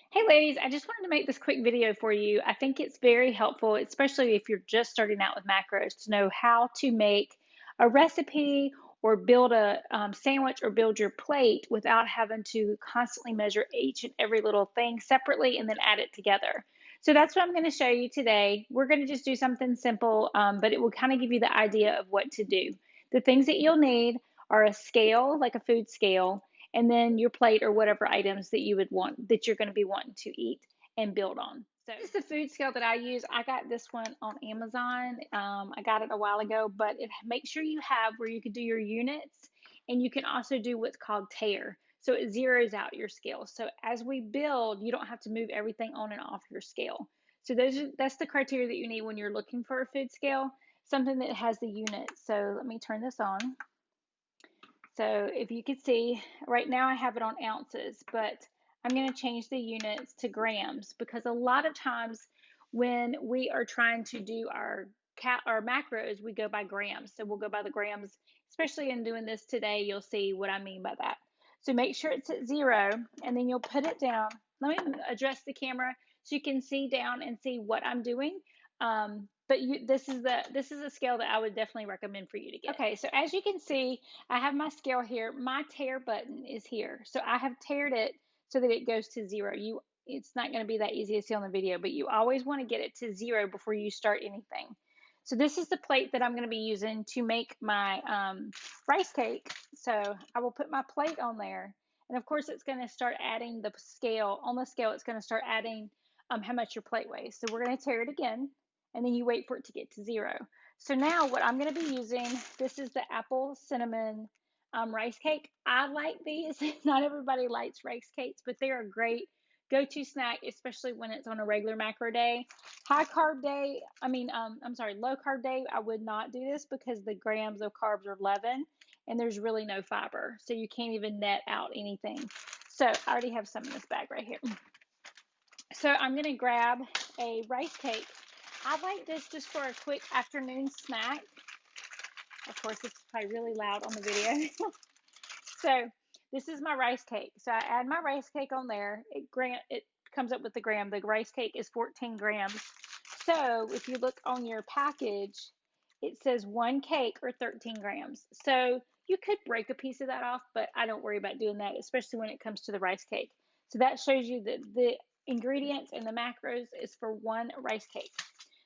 Hey ladies, I just wanted to make this quick video for you. I think it's very helpful, especially if you're just starting out with macros, to know how to make a recipe or build a sandwich or build your plate without having to constantly measure each and every little thing separately and then add it together. So that's what I'm going to show you today. We're going to just do something simple, but it will kind of give you the idea of what to do. The things that you'll need are a scale, like a food scale, and then your plate or whatever items that you would want that you're going to be wanting to eat and build on. So this is the food scale that I use. I got this one on Amazon. I got it a while ago, but it make sure you have where you can do your units, and you can also do what's called tare. So it zeroes out your scale. So as we build, you don't have to move everything on and off your scale. So that's the criteria that you need when you're looking for a food scale, something that has the units. So let me turn this on. So if you could see, right now I have it on ounces, but I'm going to change the units to grams because a lot of times when we are trying to do our macros, we go by grams. So we'll go by the grams, especially in doing this today, you'll see what I mean by that. So make sure it's at 0 and then you'll put it down. Let me adjust the camera so you can see down and see what I'm doing. But this is a scale that I would definitely recommend for you to get. Okay, so as you can see, I have my scale here. My tare button is here. So I have tared it so that it goes to 0. It's not going to be that easy to see on the video, but you always want to get it to 0 before you start anything. So this is the plate that I'm going to be using to make my rice cake. So I will put my plate on there. And of course, it's going to start adding the scale. On the scale, it's going to start adding how much your plate weighs. So we're going to tare it again, and then you wait for it to get to 0. So now what I'm going to be using, this is the apple cinnamon rice cake. I like these. Not everybody likes rice cakes, but they're a great go-to snack, especially when it's on a regular macro day. High carb day, I'm sorry, low carb day, I would not do this because the grams of carbs are 11 and there's really no fiber. So you can't even net out anything. So I already have some in this bag right here. So I'm going to grab a rice cake. I like this just for a quick afternoon snack. Of course, it's probably really loud on the video. So this is my rice cake. So I add my rice cake on there. It comes up with the gram. The rice cake is 14 grams. So if you look on your package, it says 1 cake or 13 grams. So you could break a piece of that off, but I don't worry about doing that, especially when it comes to the rice cake. So that shows you that the ingredients and the macros is for one rice cake.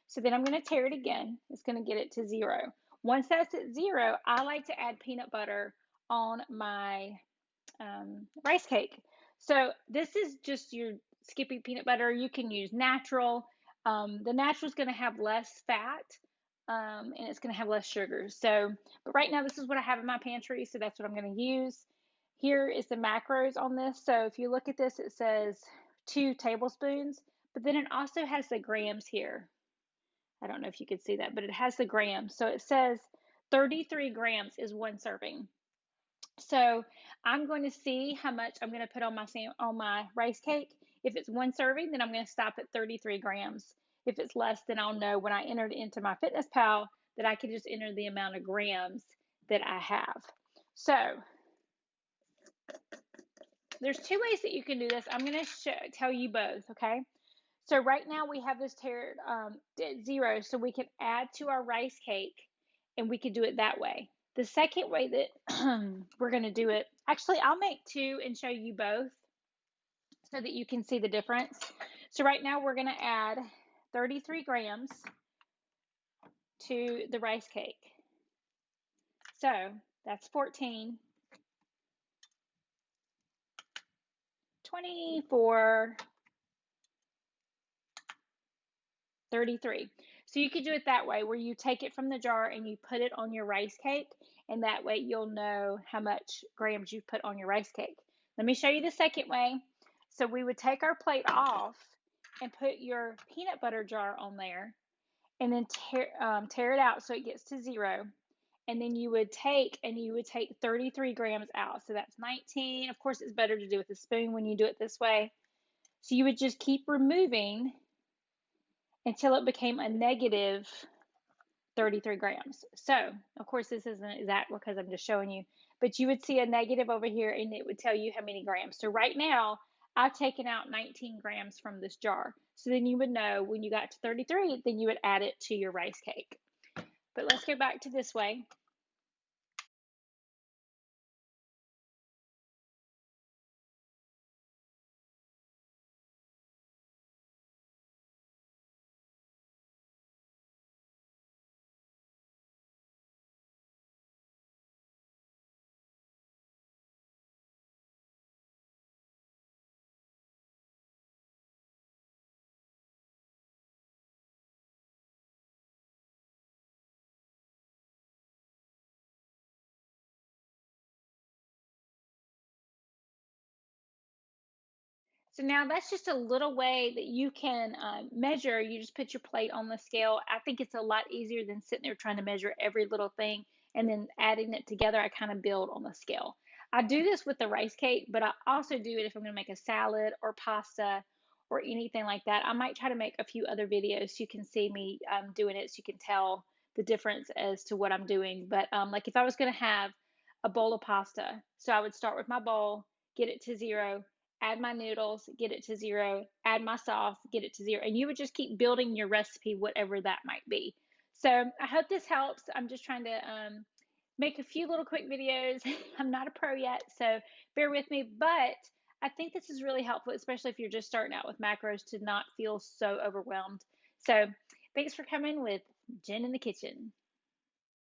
So then I'm going to tare it again. It's going to get it to 0. Once that's at 0, I like to add peanut butter on my rice cake. So this is just your Skippy peanut butter. You can use natural. The natural is going to have less fat, and it's going to have less sugar. So, but right now this is what I have in my pantry, so that's what I'm going to use. Here is the macros on this. So if you look at this, it says 2 tablespoons, but then it also has the grams here. I don't know if you could see that, but it has the grams. So it says 33 grams is 1 serving. So I'm going to see how much I'm going to put on my rice cake. If it's 1 serving, then I'm going to stop at 33 grams. If it's less, then I'll know when I enter it into my FitnessPal that I can just enter the amount of grams that I have. So there's 2 ways that you can do this. I'm going to tell you both, okay? So right now we have this tiered at 0, so we can add to our rice cake, and we could do it that way. The second way that we're going to do it, actually, I'll make 2 and show you both so that you can see the difference. So right now we're going to add 33 grams to the rice cake. So that's 14, 24, 33. So you could do it that way where you take it from the jar and you put it on your rice cake, and that way you'll know how much grams you've put on your rice cake. Let me show you the second way. So we would take our plate off and put your peanut butter jar on there, and then tear it out so it gets to 0. And then you would take 33 grams out. So that's 19. Of course, it's better to do with a spoon when you do it this way. So you would just keep removing until it became a negative 33 grams. So, of course, this isn't exact because I'm just showing you, but you would see a negative over here and it would tell you how many grams. So right now, I've taken out 19 grams from this jar. So then you would know when you got to 33, then you would add it to your rice cake. But let's go back to this way. So now that's just a little way that you can measure. You just put your plate on the scale. I think it's a lot easier than sitting there trying to measure every little thing and then adding it together. I kind of build on the scale. I do this with the rice cake, but I also do it if I'm going to make a salad or pasta or anything like that. I might try to make a few other videos so you can see me doing it so you can tell the difference as to what I'm doing. But like if I was going to have a bowl of pasta, so I would start with my bowl, get it to 0, add my noodles, get it to 0, add my sauce, get it to 0. And you would just keep building your recipe, whatever that might be. So I hope this helps. I'm just trying to make a few little quick videos. I'm not a pro yet, so bear with me. But I think this is really helpful, especially if you're just starting out with macros, to not feel so overwhelmed. So thanks for coming with Jen in the kitchen.